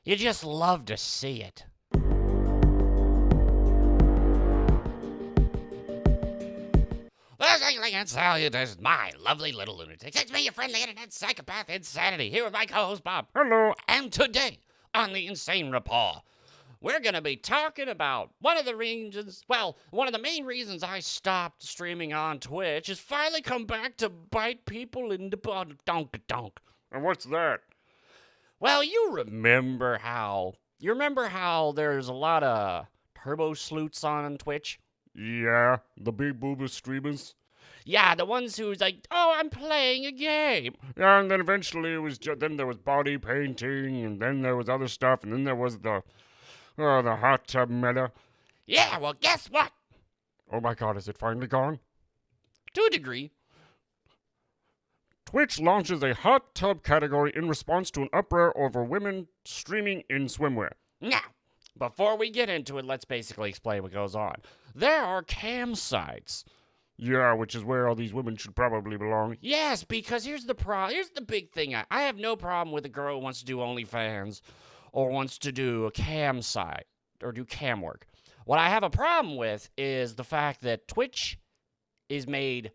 You just love to see it. And salutations, my lovely little lunatics. It's me, your friendly internet psychopath Insanity, here with my co-host Bob. Hello. And today, on the Insane Report, we're going to be talking about one of the main reasons I stopped streaming on Twitch is finally come back to bite people in the donk. And what's that? Well, you remember how there's a lot of turbo sleuths on Twitch? Yeah, the big booba streamers. Yeah, the ones who's like, oh, I'm playing a game. Yeah, and then eventually it was then there was body painting, and then there was other stuff, and then there was the hot tub meta. Yeah, well, guess what? Oh my god, is it finally gone? To a degree. Twitch launches a hot tub category in response to an uproar over women streaming in swimwear. Now, before we get into it, let's basically explain what goes on. There are cam sites. Yeah, which is where all these women should probably belong. Yes, because here's the big thing. I have no problem with a girl who wants to do OnlyFans or wants to do a cam site or do cam work. What I have a problem with is the fact that Twitch is made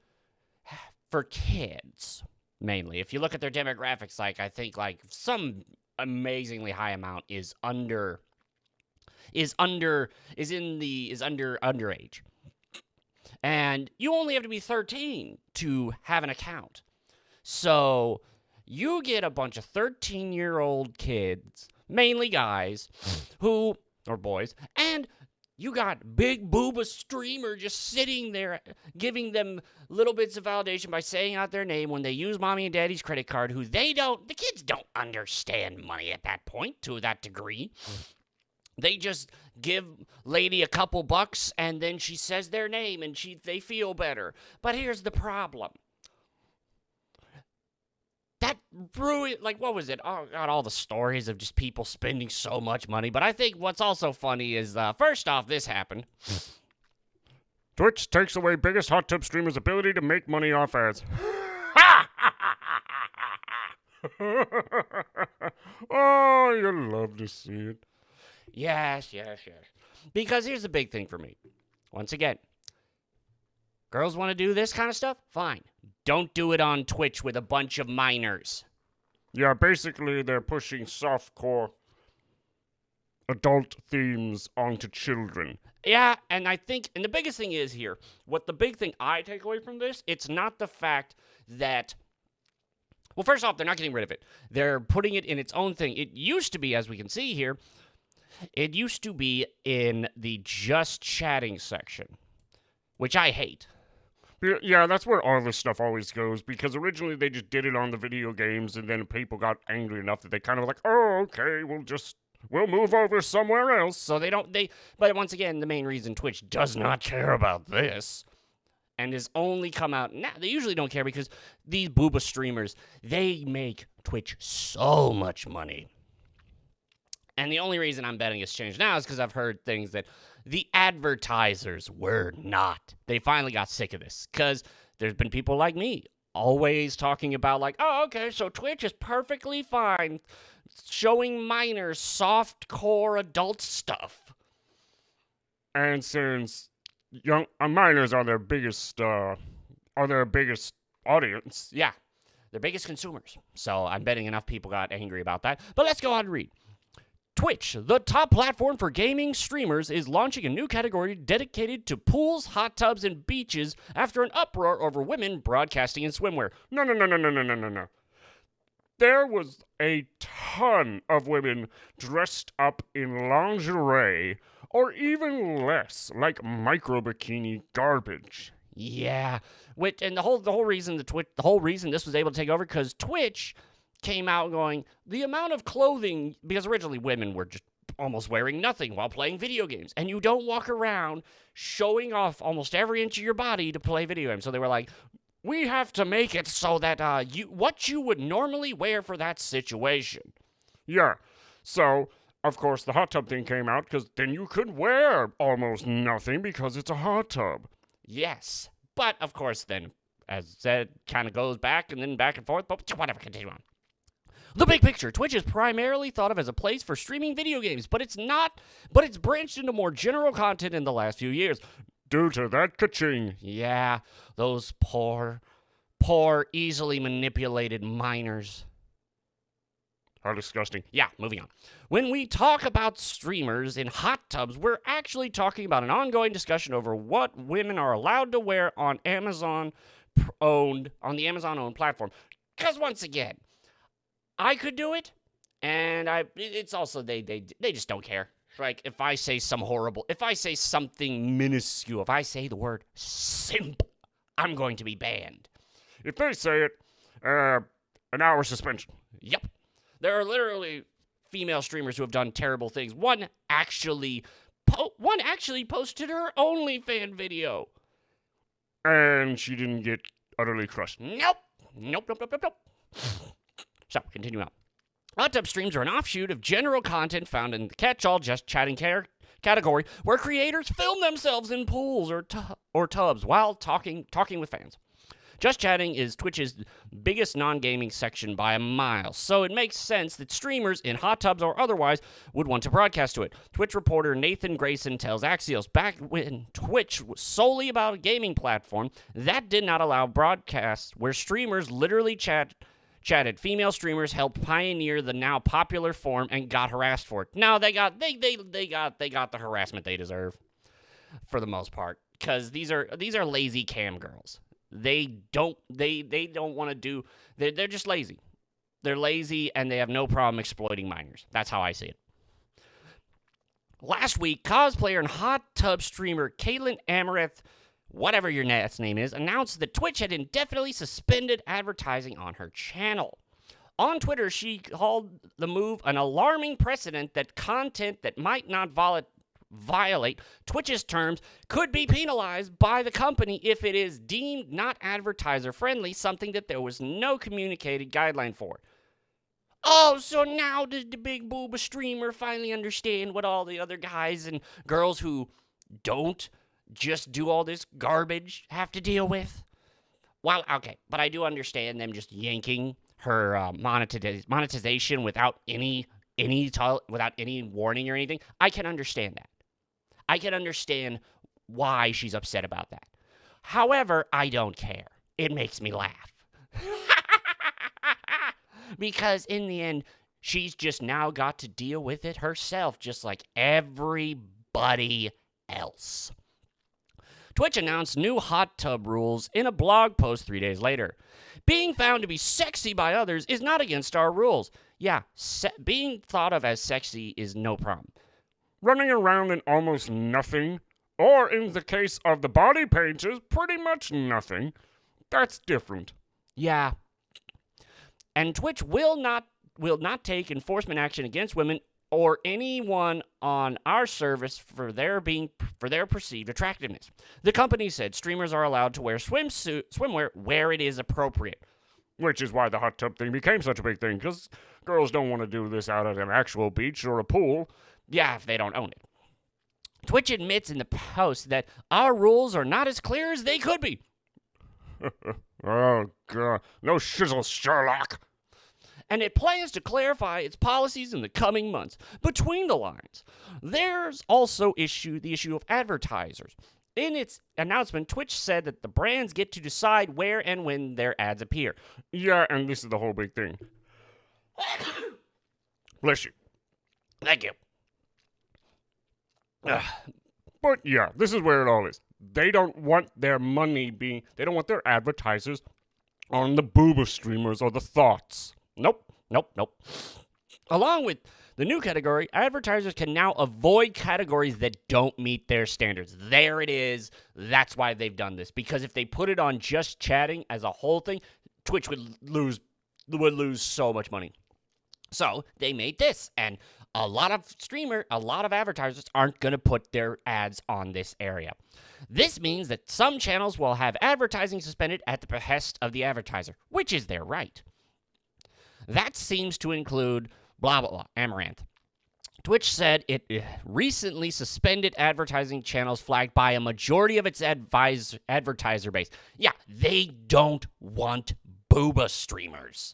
for kids, mainly. If you look at their demographics, I think some amazingly high amount is underage. And you only have to be 13 to have an account. So you get a bunch of 13-year-old kids, mainly guys, or boys, and you got big booba streamer just sitting there giving them little bits of validation by saying out their name when they use mommy and daddy's credit card, the kids don't understand money at that point to that degree. They just give lady a couple bucks and then she says their name and they feel better. But here's the problem. That ruined, what was it? Oh, God, all the stories of just people spending so much money. But I think what's also funny is, first off, this happened. Twitch takes away biggest hot tub streamer's ability to make money off ads. Oh, you love to see it. Yes. Because here's the big thing for me. Once again, girls want to do this kind of stuff? Fine. Don't do it on Twitch with a bunch of minors. Yeah, basically they're pushing softcore adult themes onto children. Yeah, and the biggest thing is here, the big thing I take away from this, it's not the fact that, well, first off, they're not getting rid of it. They're putting it in its own thing. It used to be, as we can see here, it used to be in the just chatting section, which I hate. Yeah, that's where all this stuff always goes, because originally they just did it on the video games, and then people got angry enough that they kind of were like, oh, okay, we'll move over somewhere else. So but once again, the main reason Twitch does not care about this, and has only come out now, they usually don't care because these booba streamers, they make Twitch so much money. And the only reason I'm betting it's changed now is because I've heard things that the advertisers were not. They finally got sick of this because there's been people like me always talking about oh, okay, so Twitch is perfectly fine showing minors soft-core adult stuff. And since young minors are their biggest audience. Yeah, their biggest consumers. So I'm betting enough people got angry about that. But let's go on and read. Twitch, the top platform for gaming streamers, is launching a new category dedicated to pools, hot tubs, and beaches after an uproar over women broadcasting in swimwear. No. There was a ton of women dressed up in lingerie, or even less, like micro bikini garbage. Yeah, and the whole reason this was able to take over because Twitch came out going, the amount of clothing, because originally women were just almost wearing nothing while playing video games, and you don't walk around showing off almost every inch of your body to play video games. So they were like, we have to make it so that what you would normally wear for that situation. Yeah, so of course the hot tub thing came out because then you could wear almost nothing because it's a hot tub. Yes, but of course then, as said, kind of goes back and then back and forth, but whatever, continue on. The big picture, Twitch is primarily thought of as a place for streaming video games, but it's not, but it's branched into more general content in the last few years. Due to that ka-ching. Yeah, those poor, easily manipulated minors. How disgusting. Yeah, moving on. When we talk about streamers in hot tubs, we're actually talking about an ongoing discussion over what women are allowed to wear on the Amazon-owned platform. Because once again, I could do it, and it's also they just don't care. Like, if I say something minuscule, if I say the word simp, I'm going to be banned. If they say it, an hour suspension. Yep. There are literally female streamers who have done terrible things. One actually posted her OnlyFans video. And she didn't get utterly crushed. Nope. So, continue on. Hot tub streams are an offshoot of general content found in the catch-all just chatting category, where creators film themselves in pools or tubs while talking with fans. Just Chatting is Twitch's biggest non-gaming section by a mile, so it makes sense that streamers in hot tubs or otherwise would want to broadcast to it. Twitch reporter Nathan Grayson tells Axios, back when Twitch was solely about a gaming platform, that did not allow broadcasts where streamers literally chatted. Female streamers helped pioneer the now popular form and got harassed for it. No, they got the harassment they deserve, for the most part, because these are lazy cam girls. They don't want to do. They're just lazy. They're lazy and they have no problem exploiting minors. That's how I see it. Last week, cosplayer and hot tub streamer Caitlin Amaranth, whatever your last name is, announced that Twitch had indefinitely suspended advertising on her channel. On Twitter, she called the move an alarming precedent that content that might not violate Twitch's terms could be penalized by the company if it is deemed not advertiser-friendly, something that there was no communicated guideline for. Oh, so now did the big booba streamer finally understand what all the other guys and girls who don't just do all this garbage have to deal with? Well, okay, but I do understand them just yanking her monetization without any warning or anything. I can understand that. I can understand why she's upset about that. However, I don't care. It makes me laugh. Because in the end, she's just now got to deal with it herself, just like everybody else. Twitch announced new hot tub rules in a blog post 3 days later. Being found to be sexy by others is not against our rules. Yeah, being thought of as sexy is no problem. Running around in almost nothing, or in the case of the body painters, pretty much nothing, that's different. Yeah. And Twitch will not take enforcement action against women or anyone on our service for their perceived attractiveness. The company said streamers are allowed to wear swimwear where it is appropriate. Which is why the hot tub thing became such a big thing, because girls don't want to do this out at an actual beach or a pool. Yeah, if they don't own it. Twitch admits in the post that our rules are not as clear as they could be. Oh, God. No shizzle, Sherlock. And it plans to clarify its policies in the coming months. Between the lines, there's also the issue of advertisers. In its announcement, Twitch said that the brands get to decide where and when their ads appear. Yeah, and this is the whole big thing. Bless you. Thank you. But yeah, this is where it all is. They don't want their they don't want their advertisers on the booba streamers or the thoughts. Nope. Along with the new category, advertisers can now avoid categories that don't meet their standards. There it is. That's why they've done this. Because if they put it on just chatting as a whole thing, Twitch would lose so much money. So they made this, and a lot of advertisers aren't going to put their ads on this area. This means that some channels will have advertising suspended at the behest of the advertiser, which is their right. That seems to include blah, blah, blah, Amaranth. Twitch said it recently suspended advertising channels flagged by a majority of its advertiser base. Yeah, they don't want booba streamers.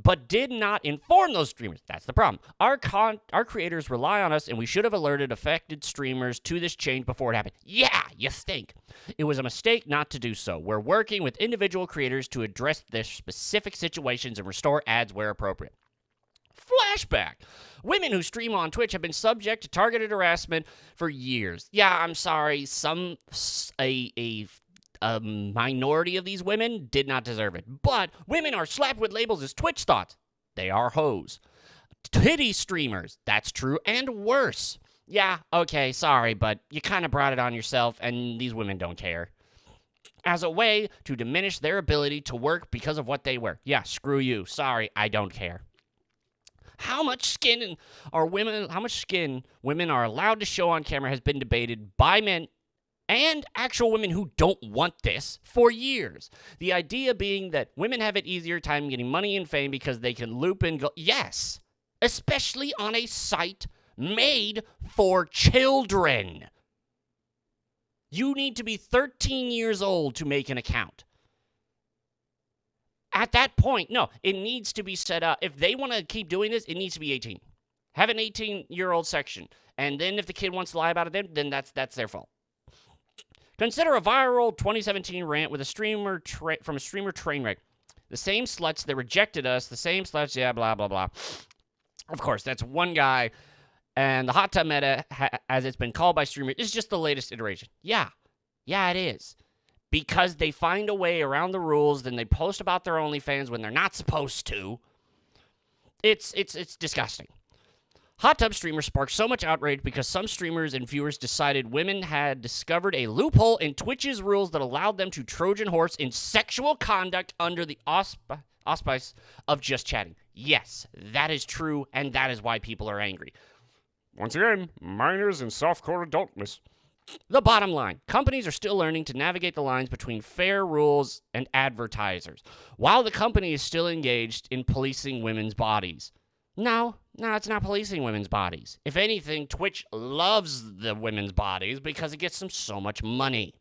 but did not inform those streamers. That's the problem. Our creators rely on us, and we should have alerted affected streamers to this change before it happened. Yeah, you think. It was a mistake not to do so. We're working with individual creators to address their specific situations and restore ads where appropriate. Flashback. Women who stream on Twitch have been subject to targeted harassment for years. Yeah, I'm sorry. A minority of these women did not deserve it. But women are slapped with labels as Twitch thoughts. They are hoes. Titty streamers. That's true and worse. Yeah, okay, sorry, but you kind of brought it on yourself, and these women don't care. As a way to diminish their ability to work because of what they wear. Yeah, screw you. Sorry, I don't care. How much skin women are allowed to show on camera has been debated by men and actual women who don't want this for years. The idea being that women have an easier time getting money and fame because they can loop and go. Yes, especially on a site made for children. You need to be 13 years old to make an account. At that point, no, it needs to be set up. If they want to keep doing this, it needs to be 18. Have an 18-year-old section. And then if the kid wants to lie about it, then that's their fault. Consider a viral 2017 rant with a streamer from a streamer train wreck. The same sluts that rejected us, the same sluts, yeah, blah, blah, blah. Of course, that's one guy. And the hot tub meta, as it's been called by streamers, is just the latest iteration. Yeah, it is. Because they find a way around the rules, then they post about their OnlyFans when they're not supposed to. It's disgusting. Hot tub streamers sparked so much outrage because some streamers and viewers decided women had discovered a loophole in Twitch's rules that allowed them to Trojan horse in sexual conduct under the auspice of just chatting. Yes, that is true, and that is why people are angry. Once again, minors and softcore adultness. The bottom line, companies are still learning to navigate the lines between fair rules and advertisers, while the company is still engaged in policing women's bodies. No, it's not policing women's bodies. If anything, Twitch loves the women's bodies because it gets them so much money.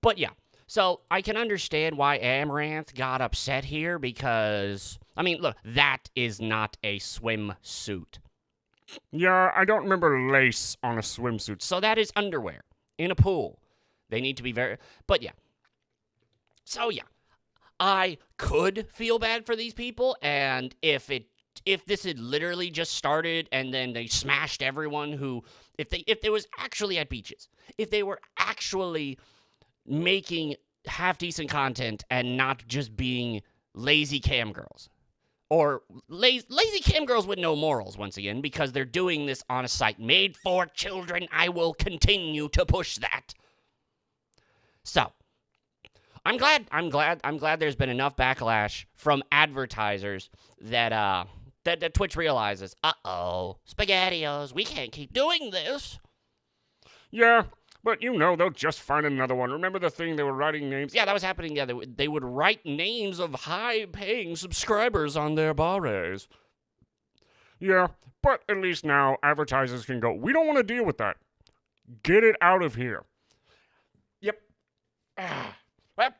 But yeah, so I can understand why Amaranth got upset here because, I mean, look, that is not a swimsuit. Yeah, I don't remember lace on a swimsuit. So that is underwear in a pool. They need to be very... But yeah. So yeah. I could feel bad for these people, and if this had literally just started and then they smashed everyone who... If they was actually at beaches, if they were actually making half-decent content and not just being lazy cam girls... Or lazy cam girls with no morals, once again, because they're doing this on a site made for children. I will continue to push that. So, I'm glad there's been enough backlash from advertisers that Twitch realizes, SpaghettiOs, we can't keep doing this. Yeah, but they'll just find another one. Remember the thing they were writing names? Yeah, that was happening. Yeah, they would write names of high-paying subscribers on their bars. Yeah, but at least now advertisers can go, we don't want to deal with that. Get it out of here. Yep. Well,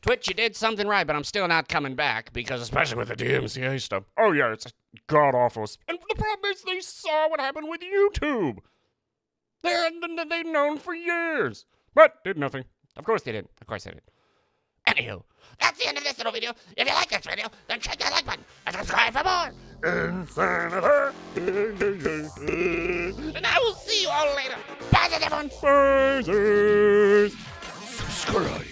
Twitch, you did something right, but I'm still not coming back because, especially with the DMCA stuff. Oh, yeah, it's god-awful. And the problem is they saw what happened with YouTube. They're known for years, but did nothing. Of course they did. Anywho, that's the end of this little video. If you like this video, then check that like button and subscribe for more. Insanity. And I will see you all later. Bye, everyone. Bye. Subscribe.